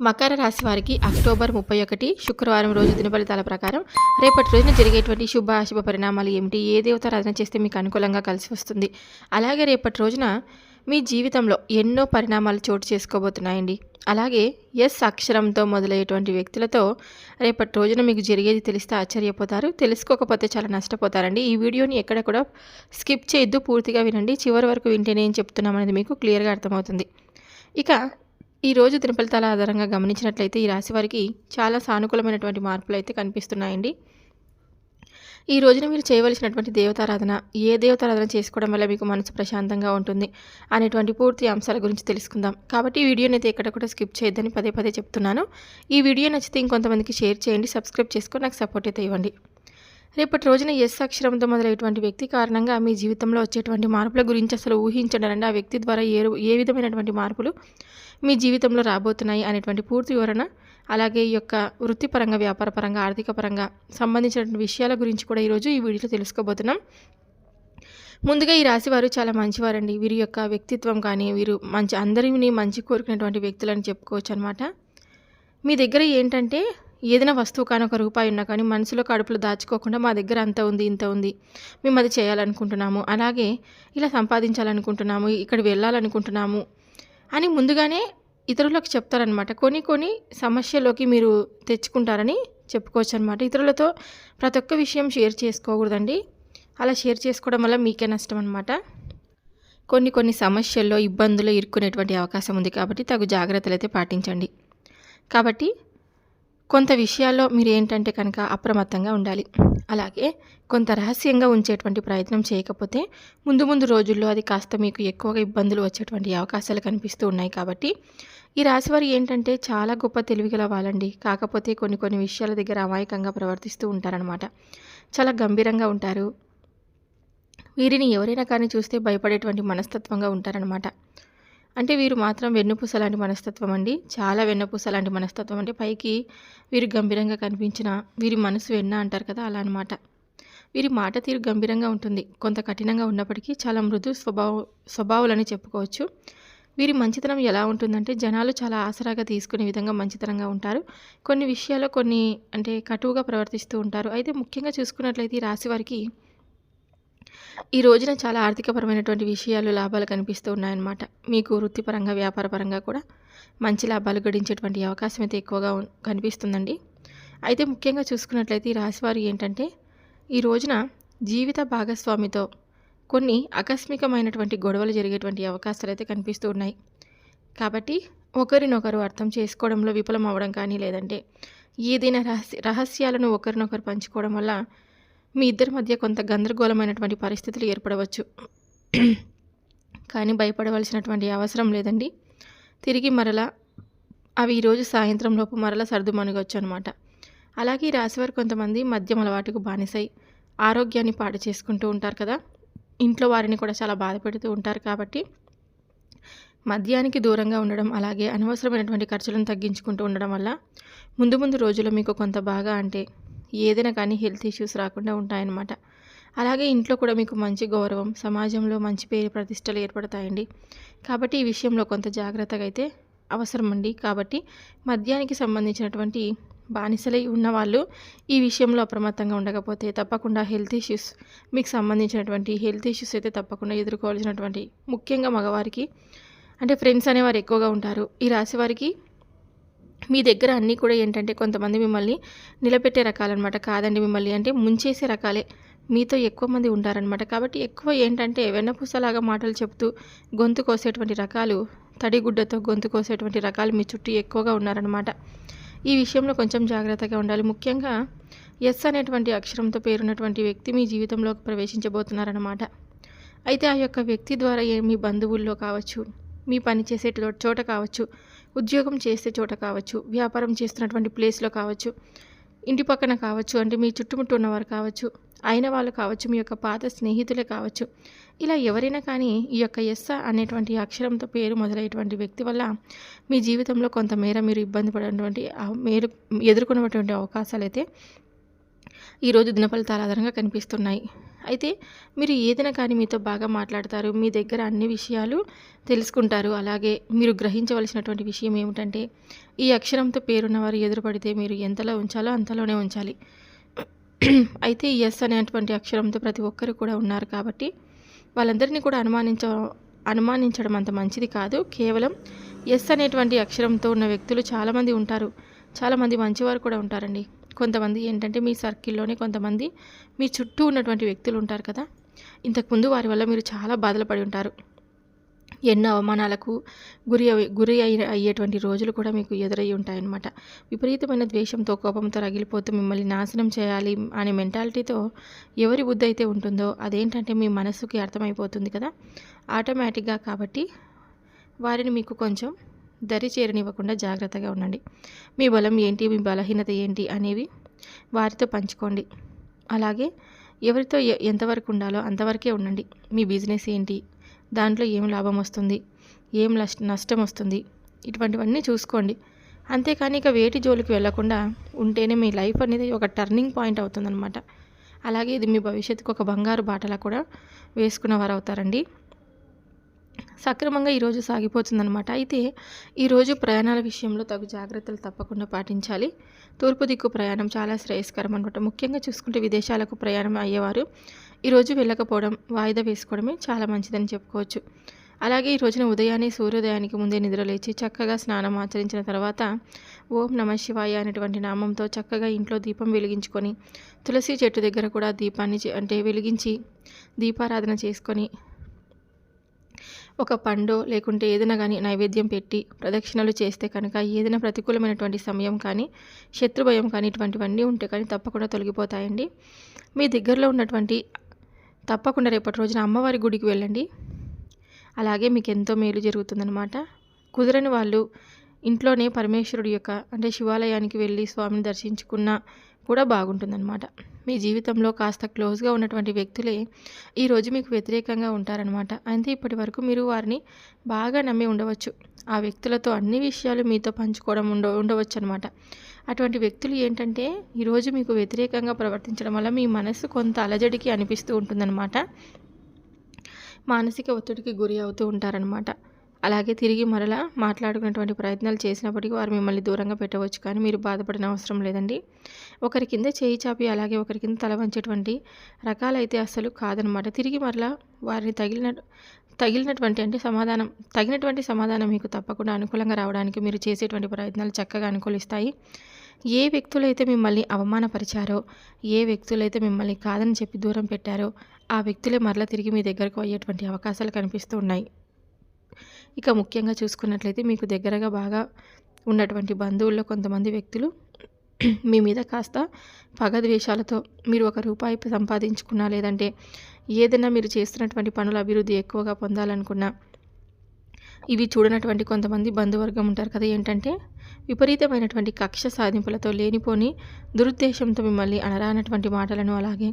మకర రాశి వారికి అక్టోబర్ 31 శుక్రవారం రోజు దినఫలితాల ప్రకారం రేపటి రోజున జరిగేటువంటి శుభ అశుభ పరిణామాలు ఏమిటి, ఏ దేవతారాధన చేస్తే మీకు అనుకూలంగా కలిసి వస్తుంది, అలాగే రేపటి రోజున మీ జీవితంలో ఎన్నో పరిణామాలు చోటు చేసుకోబోతున్నాయండి. అలాగే ఎస్ అక్షరంతో మొదలయ్యేటువంటి వ్యక్తులతో రేపటి రోజున మీకు జరిగేది తెలిస్తే ఆశ్చర్యపోతారు, తెలుసుకోకపోతే చాలా నష్టపోతారండి. ఈ వీడియోని ఎక్కడ కూడా స్కిప్ చేయొద్దు, పూర్తిగా వినండి. చివరి వరకు వింటేనే ఏం చెప్తున్నామనేది మీకు క్లియర్గా అర్థమవుతుంది. ఇక ఈరోజు దినఫలితాల ఆధారంగా గమనించినట్లయితే ఈ రాశి వారికి చాలా సానుకూలమైనటువంటి మార్పులు అయితే కనిపిస్తున్నాయండి. ఈ రోజున మీరు చేయవలసినటువంటి దేవతారాధన, ఏ దేవతారాధన చేసుకోవడం వల్ల మీకు మనసు ప్రశాంతంగా ఉంటుంది అనేటువంటి పూర్తి అంశాల గురించి తెలుసుకుందాం. కాబట్టి ఈ వీడియోని అయితే ఎక్కడ కూడా స్కిప్ చేయొద్దని పదే పదే చెప్తున్నాను. ఈ వీడియో నచ్చితే ఇంకొంతమందికి షేర్ చేయండి, సబ్స్క్రైబ్ చేసుకొని నాకు సపోర్ట్ అయితే ఇవ్వండి. రేపటి రోజున ఎస్ అక్షరంతో మొదలయ్యేటువంటి వ్యక్తి కారణంగా మీ జీవితంలో వచ్చేటువంటి మార్పుల గురించి అసలు ఊహించడండి. ఆ వ్యక్తి ద్వారా ఏ విధమైనటువంటి మార్పులు మీ జీవితంలో రాబోతున్నాయి అనేటువంటి పూర్తి వివరణ, అలాగే ఈ యొక్క వృత్తిపరంగా, వ్యాపారపరంగా, ఆర్థిక పరంగా సంబంధించినటువంటి విషయాల గురించి కూడా ఈరోజు ఈ వీడియోలో తెలుసుకోబోతున్నాం. ముందుగా ఈ రాశి వారు చాలా మంచివారండి. వీరి యొక్క వ్యక్తిత్వం కానీ, వీరు అందరినీ మంచి కోరుకునేటువంటి వ్యక్తులని చెప్పుకోవచ్చు అనమాట. మీ దగ్గర ఏంటంటే ఏదైనా వస్తువు కానీ, ఒక రూపాయి ఉన్నా కానీ మనసులో కడుపులో దాచుకోకుండా మా దగ్గర అంత ఉంది, ఇంత ఉంది, మేము అది చేయాలనుకుంటున్నాము, అలాగే ఇలా సంపాదించాలనుకుంటున్నాము, ఇక్కడ వెళ్ళాలనుకుంటున్నాము అని ముందుగానే ఇతరులకు చెప్తారనమాట. కొన్ని సమస్యలోకి మీరు తెచ్చుకుంటారని చెప్పుకోవచ్చు అనమాట. ఇతరులతో ప్రతి ఒక్క విషయం షేర్ చేసుకోకూడదండి. అలా షేర్ చేసుకోవడం వల్ల మీకే నష్టం అనమాట. కొన్ని సమస్యల్లో, ఇబ్బందులు ఇరుక్కునేటువంటి అవకాశం ఉంది కాబట్టి తగు జాగ్రత్తలు అయితే పాటించండి. కాబట్టి కొంత విషయాల్లో మీరు ఏంటంటే కనుక అప్రమత్తంగా ఉండాలి. అలాగే కొంత రహస్యంగా ఉంచేటువంటి ప్రయత్నం చేయకపోతే ముందు రోజుల్లో అది కాస్త మీకు ఎక్కువగా ఇబ్బందులు వచ్చేటువంటి అవకాశాలు కనిపిస్తూ ఉన్నాయి. కాబట్టి ఈ రాశివారు ఏంటంటే చాలా గొప్ప తెలివిగల వాళ్ళండి. కాకపోతే కొన్ని విషయాల దగ్గర అమాయకంగా ప్రవర్తిస్తూ ఉంటారనమాట. చాలా గంభీరంగా ఉంటారు. వీరిని ఎవరైనా కానీ చూస్తే భయపడేటువంటి మనస్తత్వంగా ఉంటారనమాట. అంటే వీరు మాత్రం వెన్నుపూస లాంటి మనస్తత్వం అండి. చాలా వెన్నుపూస లాంటి మనస్తత్వం. అంటే పైకి వీరు గంభీరంగా కనిపించిన వీరి మనసు వెన్న అంటారు కదా, అలా అనమాట. వీరి మాట తీరు గంభీరంగా ఉంటుంది. కొంత కఠినంగా ఉన్నప్పటికీ చాలా మృదు స్వభావాలని చెప్పుకోవచ్చు. వీరి మంచితనం ఎలా ఉంటుందంటే జనాలు చాలా ఆసరాగా తీసుకునే విధంగా మంచితనంగా ఉంటారు. కొన్ని విషయాల్లో అంటే కటువుగా ప్రవర్తిస్తూ ఉంటారు. అయితే ముఖ్యంగా చూసుకున్నట్లయితే ఈ రాశి వారికి ఈ రోజున చాలా ఆర్థికపరమైనటువంటి విషయాలు, లాభాలు కనిపిస్తూ ఉన్నాయన్నమాట. మీకు వృత్తిపరంగా, వ్యాపారపరంగా కూడా మంచి లాభాలు గడించేటువంటి అవకాశం అయితే ఎక్కువగా కనిపిస్తుందండి. అయితే ముఖ్యంగా చూసుకున్నట్లయితే ఈ రాశివారు ఏంటంటే ఈ రోజున జీవిత భాగస్వామితో కొన్ని ఆకస్మికమైనటువంటి గొడవలు జరిగేటువంటి అవకాశాలు అయితే కనిపిస్తూ ఉన్నాయి. కాబట్టి ఒకరినొకరు అర్థం చేసుకోవడంలో విఫలం అవ్వడం కానీ, లేదంటే ఏదైనా రహస్యాలను ఒకరినొకరు పంచుకోవడం వల్ల మీ ఇద్దరి మధ్య కొంత గందరగోళమైనటువంటి పరిస్థితులు ఏర్పడవచ్చు. కానీ భయపడవలసినటువంటి అవసరం లేదండి. తిరిగి మరలా అవి ఈరోజు సాయంత్రం లోపు మరలా సర్దుమణగవచ్చు అనమాట. అలాగే ఈ రాశివారు కొంతమంది మద్యం అలవాటుకు బానిసై ఆరోగ్యాన్ని పాడు చేసుకుంటూ ఉంటారు కదా, ఇంట్లో వారిని కూడా చాలా బాధ పెడుతూ ఉంటారు. కాబట్టి మద్యానికి దూరంగా ఉండడం, అలాగే అనవసరమైనటువంటి ఖర్చులను తగ్గించుకుంటూ ఉండడం వల్ల ముందు రోజుల్లో మీకు కొంత బాగా అంటే ఏదైనా కానీ హెల్త్ ఇష్యూస్ రాకుండా ఉంటాయన్నమాట. అలాగే ఇంట్లో కూడా మీకు మంచి గౌరవం, సమాజంలో మంచి పేరు ప్రతిష్టలు ఏర్పడతాయండి. కాబట్టి ఈ విషయంలో కొంత జాగ్రత్తగా అయితే అవసరం అండి. కాబట్టి మద్యానికి సంబంధించినటువంటి బానిసలై ఉన్నవాళ్ళు ఈ విషయంలో అప్రమత్తంగా ఉండకపోతే తప్పకుండా హెల్త్ ఇష్యూస్, మీకు సంబంధించినటువంటి హెల్త్ ఇష్యూస్ అయితే తప్పకుండా ఎదుర్కోవాల్సినటువంటి, ముఖ్యంగా మగవారికి అంటే ఫ్రెండ్స్ అనేవారు ఎక్కువగా ఉంటారు. ఈ రాశి వారికి మీ దగ్గర అన్నీ కూడా ఏంటంటే కొంతమంది మిమ్మల్ని నిలబెట్టే రకాలన్నమాట. కాదండి, మిమ్మల్ని అంటే ముంచేసే రకాలే మీతో ఎక్కువ మంది ఉంటారనమాట. కాబట్టి ఎక్కువ ఏంటంటే వెన్నపూసలాగా మాటలు చెప్తూ గొంతు కోసేటువంటి రకాలు, తడిగుడ్డతో గొంతు కోసేటువంటి రకాలు మీ చుట్టూ ఎక్కువగా ఉన్నారనమాట. ఈ విషయంలో కొంచెం జాగ్రత్తగా ఉండాలి. ముఖ్యంగా ఎస్ అనేటువంటి అక్షరంతో పేరున్నటువంటి వ్యక్తి మీ జీవితంలోకి ప్రవేశించబోతున్నారనమాట. అయితే ఆ యొక్క వ్యక్తి ద్వారా మీ బంధువుల్లో కావచ్చు, మీ పని చేసే చోట కావచ్చు, ఉద్యోగం చేసే చోట కావచ్చు, వ్యాపారం చేస్తున్నటువంటి ప్లేస్లో కావచ్చు, ఇంటి పక్కన కావచ్చు, అంటే మీ చుట్టుముట్టు ఉన్నవారు కావచ్చు, అయిన వాళ్ళు కావచ్చు, మీ యొక్క పాత స్నేహితులే కావచ్చు, ఇలా ఎవరైనా కానీ ఈ యొక్క ఎస్ అనేటువంటి అక్షరంతో పేరు మొదలయ్యేటువంటి వ్యక్తి వల్ల మీ జీవితంలో కొంతమేర మీరు ఇబ్బంది పడేటువంటి ఎదుర్కొనేటువంటి అవకాశాలు అయితే ఈరోజు దినఫలితాల ఆధారంగా కనిపిస్తున్నాయి. అయితే మీరు ఏదైనా కానీ మీతో బాగా మాట్లాడతారు. మీ దగ్గర అన్ని విషయాలు తెలుసుకుంటారు. అలాగే మీరు గ్రహించవలసినటువంటి విషయం ఏమిటంటే, ఈ అక్షరంతో పేరున్నవారు ఎదురుపడితే మీరు ఎంతలో ఉంచాలో అంతలోనే ఉంచాలి. అయితే ఈ ఎస్ అనేటువంటి అక్షరంతో ప్రతి ఒక్కరు కూడా ఉన్నారు కాబట్టి, వాళ్ళందరినీ కూడా అనుమానించడం అంత మంచిది కాదు. కేవలం ఎస్ అనేటువంటి అక్షరంతో ఉన్న వ్యక్తులు చాలామంది ఉంటారు. చాలామంది మంచివారు కూడా ఉంటారండి. కొంతమంది ఏంటంటే మీ సర్కిల్లోనే కొంతమంది మీ చుట్టూ ఉన్నటువంటి వ్యక్తులు ఉంటారు కదా, ఇంతకుముందు వారి వల్ల మీరు చాలా బాధలు పడి ఉంటారు. ఎన్నో అవమానాలకు గురి అయ్యేటువంటి రోజులు కూడా మీకు ఎదురయ్యి ఉంటాయన్నమాట. విపరీతమైన ద్వేషంతో, కోపంతో రగిలిపోతూ మిమ్మల్ని నాశనం చేయాలి అనే మెంటాలిటీతో ఎవరి బుద్ధి అయితే ఉంటుందో అదేంటంటే మీ మనసుకి అర్థమైపోతుంది కదా ఆటోమేటిక్గా. కాబట్టి వారిని మీకు కొంచెం దరి చేరనివ్వకుండా జాగ్రత్తగా ఉండండి. మీ బలం ఏంటి, మీ బలహీనత ఏంటి అనేవి వారితో పంచుకోండి. అలాగే ఎవరితో ఎంతవరకు ఉండాలో అంతవరకే ఉండండి. మీ బిజినెస్ ఏంటి, దాంట్లో ఏం లాభం వస్తుంది, ఏం నష్టం వస్తుంది, ఇటువంటివన్నీ చూసుకోండి. అంతేకాని ఇక వేటి జోలికి వెళ్లకుండా ఉంటేనే మీ లైఫ్ అనేది ఒక టర్నింగ్ పాయింట్ అవుతుందన్నమాట. అలాగే ఇది మీ భవిష్యత్తుకు ఒక బంగారు బాటలా కూడా వేసుకున్నవారు అవుతారండి. సక్రమంగా ఈరోజు సాగిపోతుందన్నమాట. అయితే ఈరోజు ప్రయాణాల విషయంలో తగు జాగ్రత్తలు తప్పకుండా పాటించాలి. తూర్పు దిక్కు ప్రయాణం చాలా శ్రేయస్కరం అనమాట. ముఖ్యంగా చూసుకుంటే విదేశాలకు ప్రయాణం అయ్యేవారు ఈరోజు వెళ్ళకపోవడం, వాయిదా వేసుకోవడమే చాలా మంచిదని చెప్పుకోవచ్చు. అలాగే ఈ రోజున ఉదయాన్నే సూర్యోదయానికి ముందే నిద్రలేచి చక్కగా స్నానం ఆచరించిన తర్వాత ఓం నమ శివాయ అనేటువంటి నామంతో చక్కగా ఇంట్లో దీపం వెలిగించుకొని, తులసి చెట్టు దగ్గర కూడా దీపాన్ని వెలిగించి దీపారాధన చేసుకొని, ఒక పండో లేకుంటే ఏదైనా కానీ నైవేద్యం పెట్టి ప్రదక్షిణలు చేస్తే కనుక ఏదైనా ప్రతికూలమైనటువంటి సమయం కానీ, శత్రుభయం కానీ ఇటువంటివన్నీ ఉంటే కానీ తప్పకుండా తొలగిపోతాయండి. మీ దగ్గరలో ఉన్నటువంటి తప్పకుండా రేపటి రోజున అమ్మవారి గుడికి వెళ్ళండి. అలాగే మీకు ఎంతో మేలు జరుగుతుందన్నమాట. కుదరని వాళ్ళు ఇంట్లోనే పరమేశ్వరుడి యొక్క శివాలయానికి వెళ్ళి స్వామిని దర్శించుకున్నా కూడా బాగుంటుందన్నమాట. మీ జీవితంలో కాస్త క్లోజ్గా ఉన్నటువంటి వ్యక్తులే ఈరోజు మీకు వ్యతిరేకంగా ఉంటారనమాట. అయితే ఇప్పటి వరకు మీరు వారిని బాగా నమ్మి ఉండవచ్చు. ఆ వ్యక్తులతో అన్ని విషయాలు మీతో పంచుకోవడం ఉండవచ్చు అనమాట. అటువంటి వ్యక్తులు ఏంటంటే ఈరోజు మీకు వ్యతిరేకంగా ప్రవర్తించడం వల్ల మీ మనసు కొంత అలజడికి అనిపిస్తూ ఉంటుందన్నమాట. మానసిక ఒత్తిడికి గురి అవుతూ ఉంటారనమాట. అలాగే తిరిగి మరలా మాట్లాడుకునేటువంటి ప్రయత్నాలు చేసినప్పటికీ వారు మిమ్మల్ని దూరంగా పెట్టవచ్చు, కానీ మీరు బాధపడిన అవసరం లేదండి. ఒకరి కింద చేయి చాపి అలాగే ఒకరి కింద తల వంచేటువంటి రకాలైతే అస్సలు కాదనమాట. తిరిగి మరలా వారిని తగినటువంటి సమాధానం మీకు తప్పకుండా అనుకూలంగా రావడానికి మీరు చేసేటువంటి ప్రయత్నాలు చక్కగా అనుకూలిస్తాయి. ఏ వ్యక్తులైతే మిమ్మల్ని అవమానపరిచారో, ఏ వ్యక్తులైతే మిమ్మల్ని కాదని చెప్పి దూరం పెట్టారో ఆ వ్యక్తులే మరలా తిరిగి మీ దగ్గరకు అయ్యేటువంటి అవకాశాలు కనిపిస్తూ ఉన్నాయి. ఇక ముఖ్యంగా చూసుకున్నట్లయితే మీకు దగ్గరగా బాగా ఉన్నటువంటి బంధువుల్లో కొంతమంది వ్యక్తులు మీ మీద కాస్త పగద్వేషాలతో మీరు ₹1 సంపాదించుకున్నా, లేదంటే ఏదైనా మీరు చేస్తున్నటువంటి పనుల అభివృద్ధి ఎక్కువగా పొందాలనుకున్నా, ఇవి చూడనటువంటి కొంతమంది బంధువర్గం ఉంటారు కదా, ఏంటంటే విపరీతమైనటువంటి కక్ష సాధింపులతో లేనిపోని దురుద్దేశంతో మిమ్మల్ని అనరానటువంటి మాటలను, అలాగే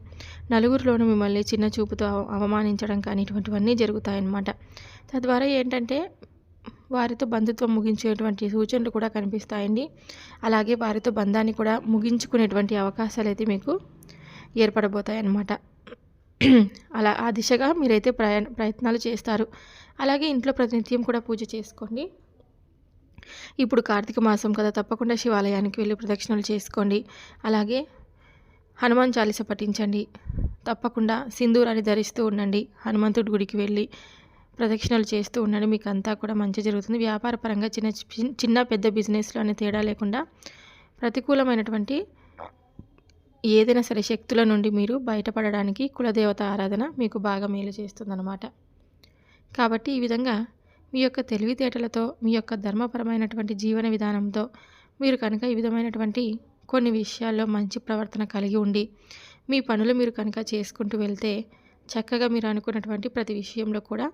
నలుగురిలోనూ మిమ్మల్ని చిన్న చూపుతో అవమానించడం కానీ ఇటువంటివన్నీ జరుగుతాయన్నమాట. తద్వారా ఏంటంటే వారితో బంధుత్వం ముగించేటువంటి సూచనలు కూడా కనిపిస్తాయండి. అలాగే వారితో బంధాన్ని కూడా ముగించుకునేటువంటి అవకాశాలు అయితే మీకు ఏర్పడబోతాయి అన్నమాట. అలా ఆ దిశగా మీరైతే ప్రయత్నాలు చేస్తారు. అలాగే ఇంట్లో ప్రతినిత్యం కూడా పూజ చేసుకోండి. ఇప్పుడు కార్తీక మాసం కదా, తప్పకుండా శివాలయానికి వెళ్ళి ప్రదక్షిణలు చేసుకోండి. అలాగే హనుమాన్ చాలీస పఠించండి. తప్పకుండా సింధూరాన్ని ధరిస్తూ ఉండండి. హనుమంతుడి గుడికి వెళ్ళి ప్రదక్షిణలు చేస్తూ ఉండండి. మీకు అంతా కూడా మంచి జరుగుతుంది. వ్యాపార పరంగా చిన్న పెద్ద బిజినెస్లో అనే తేడా లేకుండా ప్రతికూలమైనటువంటి ఏదైనా సరే శక్తుల నుండి మీరు బయటపడడానికి కులదేవత ఆరాధన మీకు బాగా మేలు చేస్తుందన్నమాట. కాబట్టి ఈ విధంగా మీ యొక్క తెలివితేటలతో, మీ యొక్క ధర్మపరమైనటువంటి జీవన విధానంతో మీరు కనుక ఈ విధమైనటువంటి కొన్ని విషయాల్లో మంచి ప్రవర్తన కలిగి ఉండి మీ పనులు మీరు కనుక చేసుకుంటూ వెళ్తే చక్కగా మీరు అనుకున్నటువంటి ప్రతి విషయంలో కూడా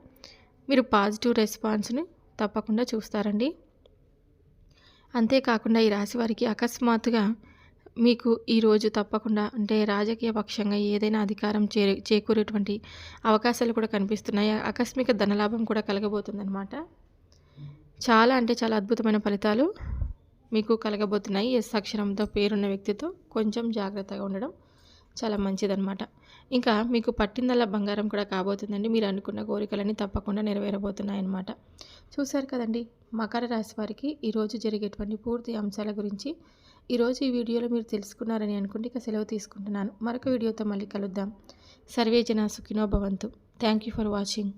మీరు పాజిటివ్ రెస్పాన్స్ని తప్పకుండా చూస్తారండి. అంతేకాకుండా ఈ రాశి వారికి అకస్మాత్తుగా మీకు ఈరోజు తప్పకుండా రాజకీయ పక్షంగా ఏదైనా అధికారం చేకూరేటువంటి అవకాశాలు కూడా కనిపిస్తున్నాయి. ఆకస్మిక ధనలాభం కూడా కలగబోతుందన్నమాట. చాలా చాలా అద్భుతమైన ఫలితాలు మీకు కలగబోతున్నాయి. ఎస్ అక్షరంతో పేరున్న వ్యక్తితో కొంచెం జాగ్రత్తగా ఉండడం చాలా మంచిదన్నమాట. ఇంకా మీకు పట్టిందల్లా బంగారం కూడా కాబోతుందండి. మీరు అనుకున్న కోరికలన్నీ తప్పకుండా నెరవేరబోతున్నాయన్నమాట. చూశారు కదండీ! మకర రాశి వారికి ఈరోజు జరిగేటువంటి పూర్తి అంశాల గురించి ఈరోజు ఈ వీడియోలో మీరు తెలుసుకున్నారని అనుకుంటే ఇక సెలవు తీసుకుంటున్నాను. మరొక వీడియోతో మళ్ళీ కలుద్దాం. సర్వే జన సుఖినో భవంతు. Thank you for watching.